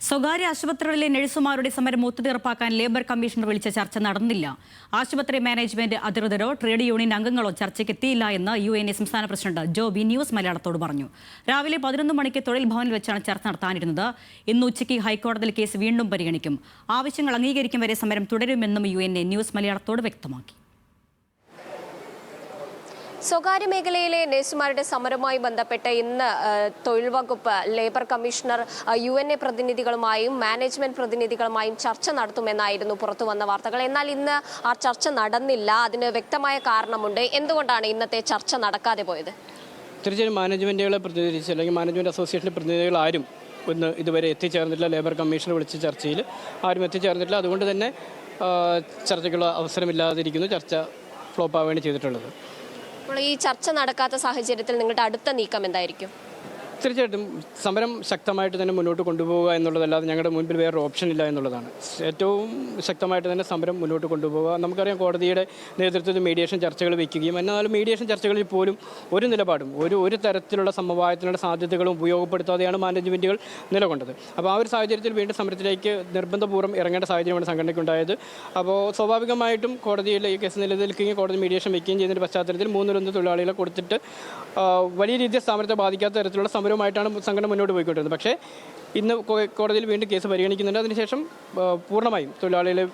സ്വകാര്യ ആശുപത്രികളിലെ നഴ്സുമാരുടെ സമരം ഒത്തുതീർപ്പാക്കാൻ ലേബർ കമ്മീഷണർ വിളിച്ച ചർച്ച നടന്നില്ല. ആശുപത്രി മാനേജ്മെന്റ് അധികൃതരോ ട്രേഡ് യൂണിയൻ അംഗങ്ങളോ ചർച്ചയ്ക്കെത്തിയില്ല എന്ന് UNA സംസ്ഥാന പ്രസിഡന്റ് ജോബി ന്യൂസ് മലയാളത്തോട് പറഞ്ഞു. രാവിലെ 11 മണിക്ക് തൊഴിൽ ഭവനിൽ വെച്ചാണ് ചർച്ച നടത്താനിരുന്നത്. ഇന്ന് ഉച്ചയ്ക്ക് ഹൈക്കോടതിയിൽ കേസ് വീണ്ടും പരിഗണിക്കും. ആവശ്യങ്ങൾ അംഗീകരിക്കും വരെ സമരം തുടരുമെന്നും UNA ന്യൂസ് മലയാളത്തോട് വ്യക്തമാക്കി. സ്വകാര്യ മേഖലയിലെ നഴ്സുമാരുടെ സമരവുമായി ബന്ധപ്പെട്ട് ഇന്ന് തൊഴിൽ വകുപ്പ് ലേബർ കമ്മീഷണർ UNA പ്രതിനിധികളുമായും മാനേജ്മെന്റ് പ്രതിനിധികളുമായും ചർച്ച നടത്തുമെന്നായിരുന്നു പുറത്തുവന്ന വാർത്തകൾ. എന്നാൽ ഇന്ന് ആ ചർച്ച നടന്നില്ല. അതിന് വ്യക്തമായ കാരണമുണ്ട്. എന്തുകൊണ്ടാണ് ഇന്നത്തെ ചർച്ച നടക്കാതെ പോയത്? തീർച്ചയായും മാനേജ്മെന്റുകളെ പ്രതിനിധീകരിച്ച് അല്ലെങ്കിൽ മാനേജ്മെന്റ് അസോസിയേഷൻ്റെ പ്രതിനിധികൾ ആരും ഇന്ന് ഇതുവരെ എത്തിച്ചേർന്നിട്ടില്ല. ലേബർ കമ്മീഷണർ വിളിച്ച ചർച്ചയിൽ ആരും എത്തിച്ചേർന്നിട്ടില്ല. അതുകൊണ്ട് തന്നെ ചർച്ചയ്ക്കുള്ള അവസരമില്ലാതിരിക്കുന്നു. ചർച്ച ഫ്ലോപ്പ് ആവുകയാണ് ചെയ്തിട്ടുള്ളത്. അപ്പോൾ ഈ ചർച്ച നടക്കാത്ത സാഹചര്യത്തിൽ നിങ്ങളുടെ അടുത്ത നീക്കം എന്തായിരിക്കും? തീർച്ചയായിട്ടും സമരം ശക്തമായിട്ട് തന്നെ മുന്നോട്ട് കൊണ്ടുപോകുക എന്നുള്ളതല്ലാതെ ഞങ്ങളുടെ മുൻപിൽ വേറൊരു ഓപ്ഷൻ ഇല്ല എന്നുള്ളതാണ്. ഏറ്റവും ശക്തമായിട്ട് തന്നെ സമരം മുന്നോട്ട് കൊണ്ടുപോകുക. നമുക്കറിയാം, കോടതിയുടെ നേതൃത്വത്തിൽ മീഡിയേഷൻ ചർച്ചകൾ വയ്ക്കുകയും എന്നാലും മീഡിയേഷൻ ചർച്ചകളിൽ പോലും ഒരു നിലപാടും ഒരു തരത്തിലുള്ള സമവായത്തിനുള്ള സാധ്യതകളും ഉപയോഗപ്പെടുത്താതെയാണ് മാനേജ്മെൻറ്റുകൾ നിലകൊണ്ടത്. അപ്പോൾ ആ ഒരു സാഹചര്യത്തിൽ വീണ്ടും സമരത്തിലേക്ക് നിർബന്ധപൂർവ്വം ഇറങ്ങേണ്ട സാഹചര്യമാണ് സംഘടനയ്ക്കുണ്ടായത്. അപ്പോൾ സ്വാഭാവികമായിട്ടും കോടതിയിൽ ഈ കേസ് നിലനിൽക്കുകയും കോടതി മീഡിയേഷൻ വയ്ക്കുകയും ചെയ്യുന്നതിൻ്റെ പശ്ചാത്തലത്തിൽ 3 തൊഴിലാളികളെ കൊടുത്തിട്ട് വലിയ രീതിയിൽ സമരത്തെ ബാധിക്കാത്ത തരത്തിലുള്ള സമരവുമായിട്ടാണ് സംഘടന മുന്നോട്ട് പോയിക്കൊണ്ടിരുന്നത്. പക്ഷേ ഇന്ന് കോടതിയിൽ വീണ്ടും കേസ് പരിഗണിക്കുന്നുണ്ട്. അതിനുശേഷം പൂർണ്ണമായും തൊഴിലാളികളെ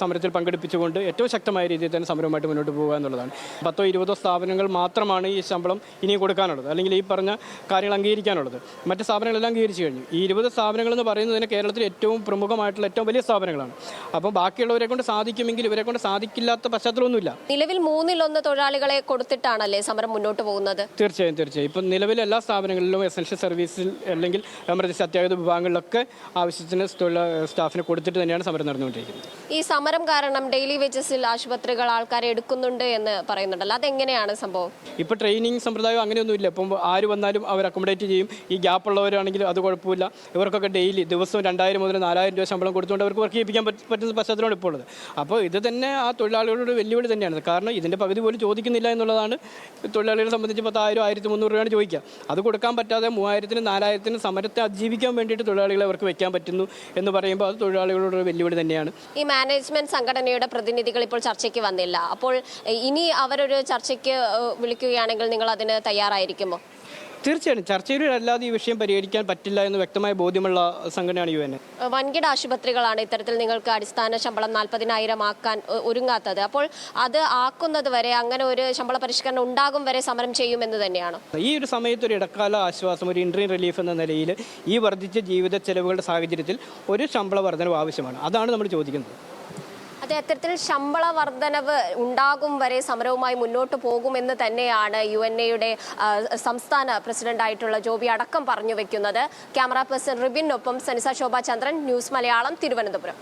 സമരത്തിൽ പങ്കെടുപ്പിച്ചുകൊണ്ട് ഏറ്റവും ശക്തമായ രീതിയിൽ തന്നെ സമരവുമായിട്ട് മുന്നോട്ട് പോകുക എന്നുള്ളതാണ്. 10-20 സ്ഥാപനങ്ങൾ മാത്രമാണ് ഈ ശമ്പളം ഇനിയും കൊടുക്കാനുള്ളത്, അല്ലെങ്കിൽ ഈ പറഞ്ഞ കാര്യങ്ങൾ അംഗീകരിക്കാനുള്ളത്. മറ്റ് സ്ഥാപനങ്ങളെല്ലാം അംഗീകരിച്ചു കഴിഞ്ഞു. ഈ 20 സ്ഥാപനങ്ങളെന്ന് പറയുന്നതിന് കേരളത്തിൽ ഏറ്റവും പ്രമുഖമായിട്ടുള്ള ഏറ്റവും വലിയ സ്ഥാപനങ്ങളാണ്. അപ്പം ബാക്കിയുള്ളവരെ കൊണ്ട് സാധിക്കുമെങ്കിൽ ഇവരെ കൊണ്ട് സാധിക്കില്ലാത്ത പശ്ചാത്തലമൊന്നുമില്ല. നിലവിൽ 1/3 തൊഴിലാളികളെ കൊടുത്തിട്ടാണല്ലേ സമരം മുന്നോട്ട് പോകുന്നത്? തീർച്ചയായും ഇപ്പം നിലവിൽ എല്ലാ സ്ഥാപനങ്ങളിലും എസൻഷ്യൽ സർവീസിൽ അല്ലെങ്കിൽ എമർജൻസി അത്യാഹിത വിഭാഗങ്ങളിലൊക്കെ ആവശ്യത്തിന് സ്റ്റാഫിനെ കൊടുത്തിട്ട് തന്നെയാണ് സമരം നടന്നുകൊണ്ടിരിക്കുന്നത്. ഈ സമരം കാരണം ഡെയിലി വേജസിൽ ആശുപത്രികൾ ആൾക്കാരെ എടുക്കുന്നുണ്ട് എന്ന് പറയുന്നുണ്ടല്ലോ, അതെങ്ങനെയാണ് സംഭവം? ഇപ്പോൾ ട്രെയിനിങ് സമ്പ്രദായം അങ്ങനെയൊന്നുമില്ല. ഇപ്പം ആര് വന്നാലും അവർ അക്കോമഡേറ്റ് ചെയ്യും. ഈ ഗ്യാപ്പ് ഉള്ളവരാണെങ്കിൽ അത് കുഴപ്പമില്ല. ഇവർക്കൊക്കെ ഡെയിലി ദിവസവും 2000 മുതൽ 4000 രൂപ ശമ്പളം കൊടുത്തുകൊണ്ട് അവർക്ക് വർക്ക് ചെയ്യിപ്പിക്കാൻ പറ്റുന്ന പശ്ചാത്തലമാണ് ഇപ്പോൾ ഉള്ളത്. അപ്പോൾ ഇത് തന്നെ ആ തൊഴിലാളികളുടെ വെല്ലുവിളി തന്നെയാണ്. കാരണം ഇതിൻ്റെ പകുതി പോലും ചോദിക്കുന്നില്ല എന്നുള്ളതാണ്. തൊഴിലാളികളെ സംബന്ധിച്ച് 10,000 1300 രൂപയാണ് ചോദിക്കുക. അത് കൊടുക്കാൻ പറ്റാതെ 3000-നും 4000-നും സമരത്തെ അതിജീവിക്കാൻ വേണ്ടിയിട്ട് തൊഴിലാളികളെ അവർക്ക് വയ്ക്കാൻ പറ്റുന്നു എന്ന് പറയുമ്പോൾ അത് തൊഴിലാളികളുടെ വെല്ലുവിളി തന്നെയാണ്. ഈ മാനേജ്മെന്റ് സംഘടനയുടെ പ്രതിനിധികൾ ഇപ്പോൾ ചർച്ചയ്ക്ക് വന്നില്ല. അപ്പോൾ ഇനി അവരൊരു ചർച്ചയ്ക്ക് വിളിക്കുകയാണെങ്കിൽ നിങ്ങൾ അതിന് തയ്യാറായിരിക്കുമോ? തീർച്ചയായും ചർച്ചയിലല്ലാതെ ഈ വിഷയം പരിഹരിക്കാൻ പറ്റില്ല എന്ന് വ്യക്തമായ ബോധ്യമുള്ള സംഘടനയാണ് UNA. വൻകിട ആശുപത്രികളാണ് ഇത്തരത്തിൽ നിങ്ങൾക്ക് അടിസ്ഥാന ശമ്പളം 40,000 ആക്കാൻ ഒരുങ്ങാത്തത്. അപ്പോൾ അത് ആക്കുന്നത് വരെ, അങ്ങനെ ഒരു ശമ്പള പരിഷ്കരണം ഉണ്ടാകും വരെ സമരം ചെയ്യുമെന്ന് തന്നെയാണ്. ഈ ഒരു സമയത്ത് ഒരു ഇടക്കാല ആശ്വാസം, ഒരു ഇൻട്രീം റിലീഫ് എന്ന നിലയിൽ ഈ വർദ്ധിച്ച ജീവിത ചെലവുകളുടെ സാഹചര്യത്തിൽ ഒരു ശമ്പള വർധനവ് ആവശ്യമാണ്. അതാണ് നമ്മൾ ചോദിക്കുന്നത്. അതെ, അത്തരത്തിൽ ശമ്പള വർധനവ് ഉണ്ടാകും വരെ സമരവുമായി മുന്നോട്ട് പോകുമെന്ന് തന്നെയാണ് UNA-യുടെ സംസ്ഥാന പ്രസിഡന്റായിട്ടുള്ള ജോബി അടക്കം പറഞ്ഞു വെക്കുന്നത്. ക്യാമറ പേഴ്സൺ റിബിനൊപ്പം സനിസ ശോഭ ചന്ദ്രൻ, ന്യൂസ് മലയാളം, തിരുവനന്തപുരം.